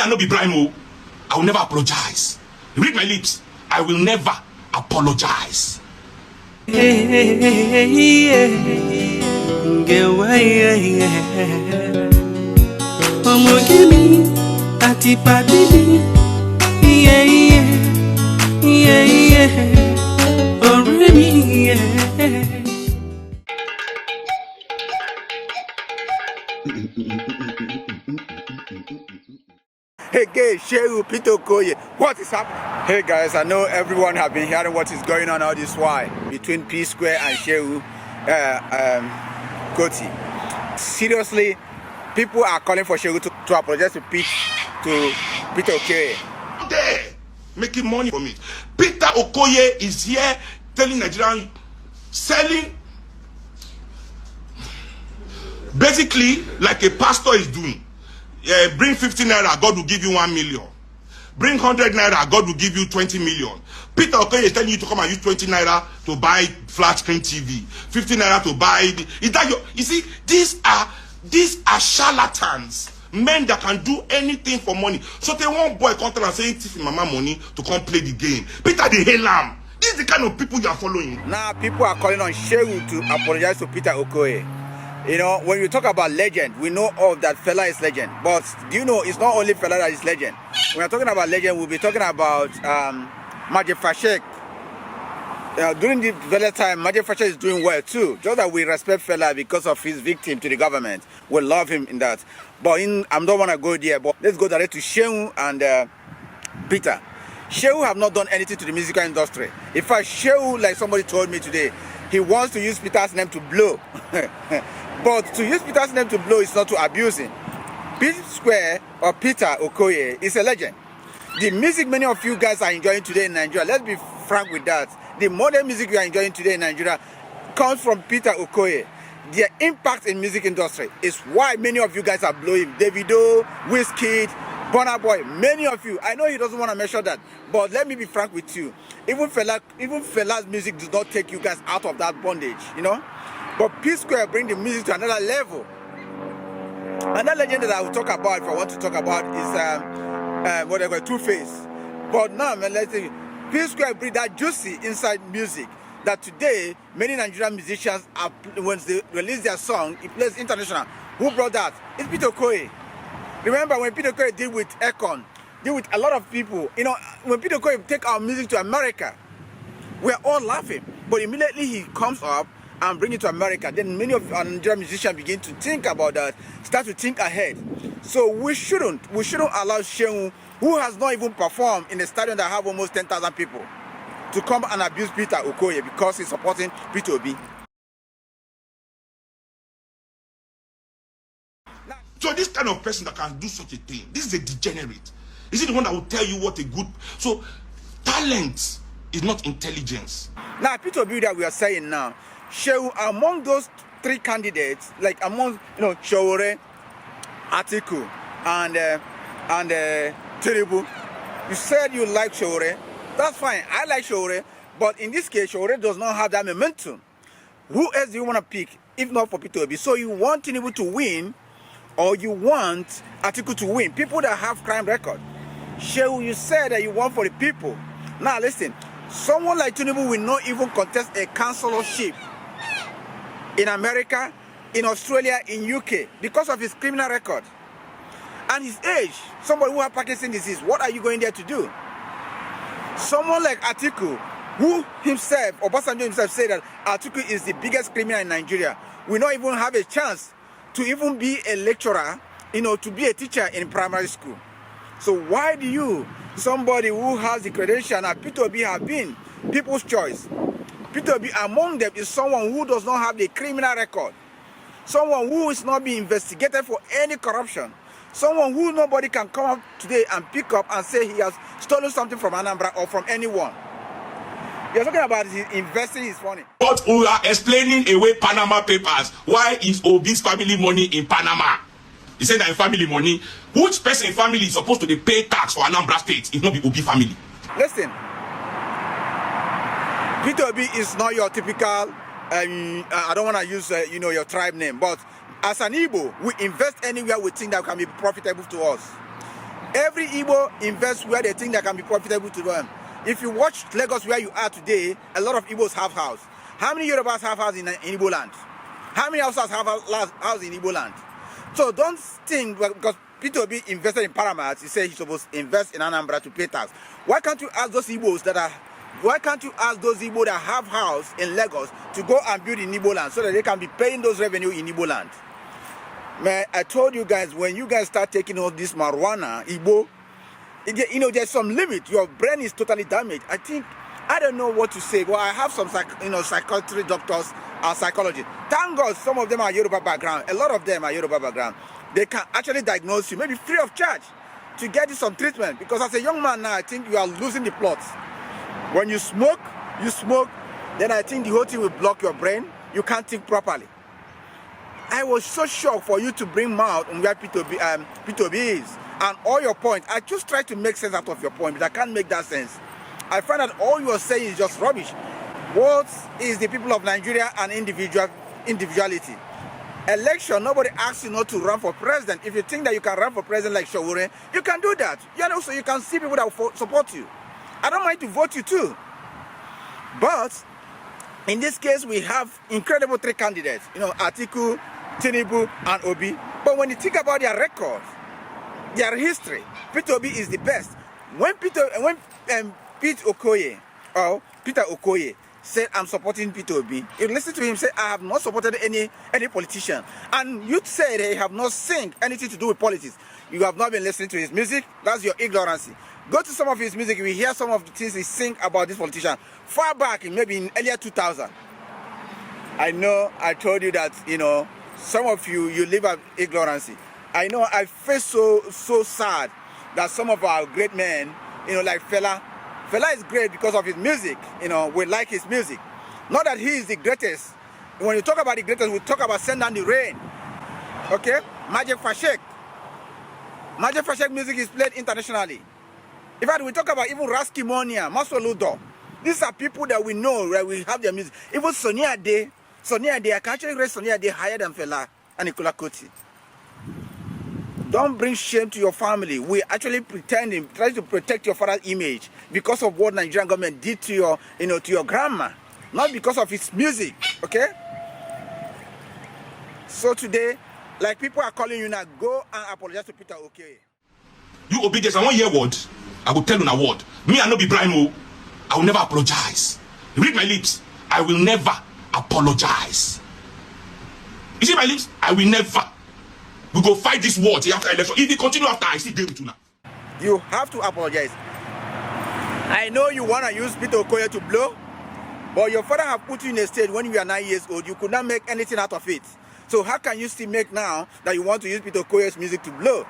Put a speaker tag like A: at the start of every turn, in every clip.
A: I no be Brimo. I will never apologize. Read my lips. I will never apologize.
B: Hey guys, Seun Peter Okoye, what is happening? Hey guys, I know everyone have been hearing what is going on all this while between P Square and Seun Kuti. Seriously, people are calling for Seun to apologize to Peter Okoye.
A: There, making money from it. Peter Okoye is here telling Nigerians, selling basically like a pastor is doing. Bring 50 naira, God will give you 1 million. Bring 100 naira, God will give you 20 million. Peter Okoye is telling you to come and use 20 naira to buy flat screen TV, 50 naira to buy. Is that your? You see, these are charlatans, men that can do anything for money. So they want boy come and say thief mama money to come play the game. Peter the hell am. This is the kind of people you are following.
B: Now people are calling on Seun to apologize to Peter Okoye. You know, when we talk about legend, we know all that fella is legend. But do you know, it's not only fella that is legend. When we're talking about legend, we'll be talking about Majid Fashek. During the very time, Majid Fashek is doing well too. Just that we respect fella because of his victim to the government. We love him in that. But I don't want to go there. But let's go direct to Seun and Peter. Seun have not done anything to the musical industry. In fact, Seun, like somebody told me today, he wants to use Peter's name to blow. But to use Peter's name to blow is not to abuse him. P Square or Peter Okoye is a legend. The music many of you guys are enjoying today in Nigeria, let's be frank with that. The modern music you are enjoying today in Nigeria comes from Peter Okoye. Their impact in music industry is why many of you guys are blowing. Davido, Wizkid, Burna Boy, many of you. I know he doesn't want to mention that, but let me be frank with you. Even Fela's music does not take you guys out of that bondage, you know. But P Square bring the music to another level. Another legend that I will talk about, if I want to talk about, is what they call Two-Face. But now, man, let's see. P Square bring that juicy inside music that today many Nigerian musicians are, when they release their song, it plays international. Who brought that? It's Peter Okoye. Remember when Peter Okoye did with Akon, did with a lot of people. You know, when Peter Okoye take our music to America, we're all laughing. But immediately he comes up and bring it to America, then many of our Nigerian musicians begin to think about that, start to think ahead. So we shouldn't allow Seun, who has not even performed in a stadium that have almost 10,000 people, to come and abuse Peter Okoye because he's supporting Peter Obi.
A: So this kind of person that can do such a thing, this is a degenerate. Is it the one that will tell you what a good... So talent is not intelligence.
B: Now Peter Obi that we are saying now, Seun, among those three candidates, like among, you know, Showore, Atiku, and Tinubu, you said you like Showore. That's fine. I like Showore, but in this case, Showore does not have that momentum. Who else do you want to pick if not for Peter Obi? So you want Tinubu to win, or you want Atiku to win? People that have crime record. Seun, you said that you want for the people. Now listen, someone like Tinubu will not even contest a councillorship in America, in Australia, in UK because of his criminal record and his age. Somebody who has Parkinson's disease, what are you going there to do? Someone like Atiku, who himself, Obasanjo himself, said that Atiku is the biggest criminal in Nigeria, will not even have a chance to even be a lecturer, you know, to be a teacher in primary school. So why do you, somebody who has the credential, and Peter Obi have been people's choice, Peter Obi among them is someone who does not have a criminal record, someone who is not being investigated for any corruption, someone who nobody can come up today and pick up and say he has stolen something from Anambra or from anyone. You're talking about investing his money.
A: But we are explaining away Panama Papers. Why is Obi's family money in Panama? He said that in family money, which person in family is supposed to pay tax for Anambra State if not the Obi family?
B: Listen, Peter Obi is not your typical, I don't want to use, you know, your tribe name, but as an Igbo, we invest anywhere we think that can be profitable to us. Every Igbo invests where they think that can be profitable to them. If you watch Lagos where you are today, a lot of Igbos have house. How many Yorubas have house in Igbo land? How many Hausas have house in Igbo land? So don't think because Peter Obi invested in Paramount, he said he's supposed to invest in Anambra to pay tax. Why can't you ask those Igbos that have house in Lagos to go and build in Igbo land so that they can be paying those revenue in Igbo land? Man, I told you guys, when you guys start taking all this marijuana, Igbo, there's some limit. Your brain is totally damaged. I don't know what to say. Well, I have some psychiatry doctors and psychologists. Thank God some of them are Yoruba background. A lot of them are Yoruba background. They can actually diagnose you, maybe free of charge, to get you some treatment. Because as a young man now, I think you are losing the plot. When you smoke, then I think the whole thing will block your brain. You can't think properly. I was so shocked for you to bring mouth on where Peter Obi is. And all your points, I just try to make sense out of your point, but I can't make that sense. I find that all you are saying is just rubbish. What is the people of Nigeria and individuality? Election, nobody asks you not to run for president. If you think that you can run for president like Shawure, you can do that. So you can see people that will support you. I don't mind to vote you too. But in this case, we have incredible three candidates. Atiku, Tinubu, and Obi. But when you think about their record, their history, Peter Obi is the best. When Peter Okoye said, I'm supporting Peter Obi, you listen to him say, I have not supported any politician. And you say they have not sing anything to do with politics. You have not been listening to his music. That's your ignorance. Go to some of his music, you will hear some of the things he sing about this politician. Far back, maybe in earlier 2000. I know I told you that, some of you live in ignorance. I know I feel so sad that some of our great men, like Fela is great because of his music. We like his music. Not that he is the greatest. When you talk about the greatest, we talk about Send Down the Rain. Okay? Magic Fashek music is played internationally. In fact, we talk about even Raskimonia, Masoludo. These are people that we know, right? We have their music. Even Sonia Day, I can actually rate Sonia Day higher than Fela and Nicola Kuti. Don't bring shame to your family. We actually try to protect your father's image because of what Nigerian government did to your, to your grandma, not because of his music. Okay? So today, like people are calling you now, go and apologize to Peter Okoye.
A: You obedience, I want to hear word. I will tell you a word. Me, I no be Brian. I will never apologize. Read my lips. I will never apologize. You see my lips? I will never. We go fight this war after election. If they continue after, I see them too now.
B: You have to apologize. I know you want to use Peter Okoye to blow, but your father have put you in a state when you were 9 years old. You could not make anything out of it. So how can you still make now that you want to use Peter Okoye's music to blow?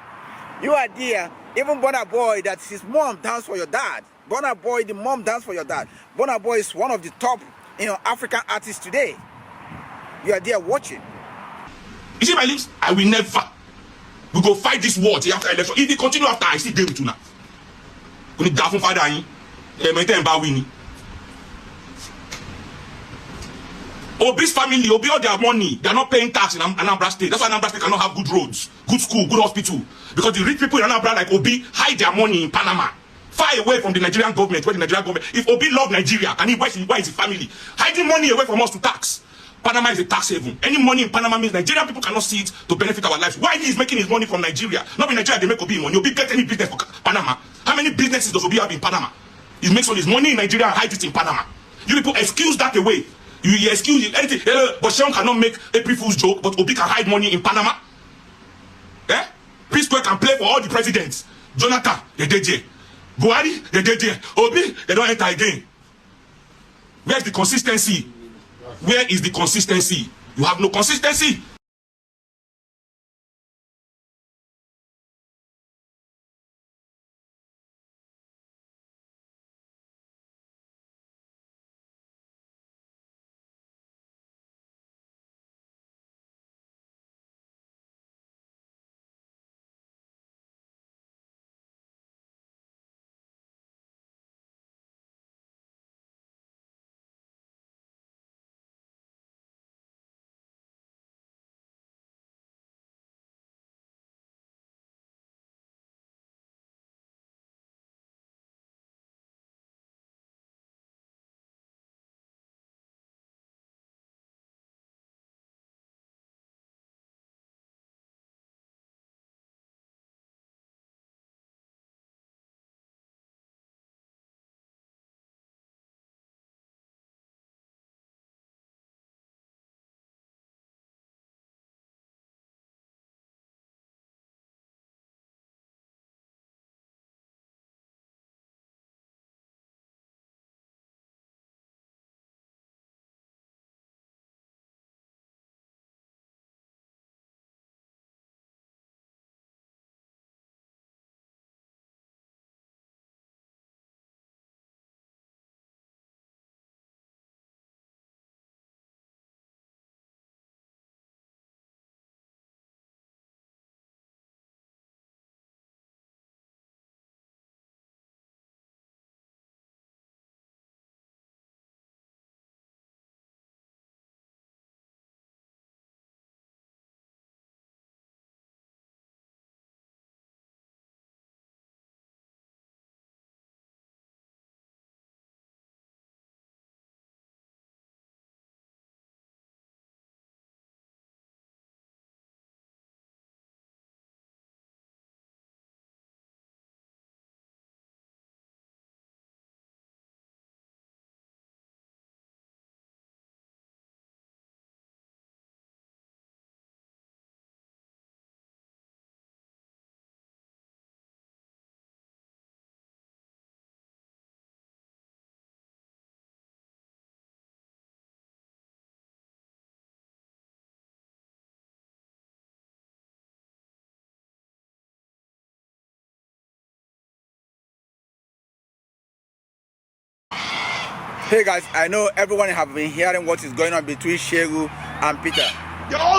B: You are there. Even Burna Boy, that his mom danced for your dad. Burna Boy, the mom danced for your dad. Burna Boy is one of the top, African artists today. You are there watching.
A: You see my lips? I will never. We go fight this war after election. If they continue after, I see them too now. We need that from father. Obi's family, Obi all their money, they are not paying tax in Anambra State. That's why Anambra State cannot have good roads, good school, good hospital. Because the rich people in Anambra like Obi hide their money in Panama, far away from the Nigerian government. Where the Nigerian government, if Obi love Nigeria, and why is his family hiding money away from us to tax? Panama is a tax haven. Any money in Panama means Nigerian people cannot see it to benefit our lives. Why he is making his money from Nigeria? Not in Nigeria, they make Obi money. Obi get any business for Panama. How many businesses does Obi have in Panama? He makes all his money in Nigeria and hides it in Panama. You people excuse that away. You excuse anything. But Seun cannot make April Fool's joke, but Obi can hide money in Panama. Eh? P-Square can play for all the presidents. Jonathan, they did there. Buhari, they did there. Obi, they don't enter again. Where's the consistency? Where is the consistency? You have no consistency.
B: Hey guys, I know everyone have been hearing what is going on between Seun and Peter.
A: They all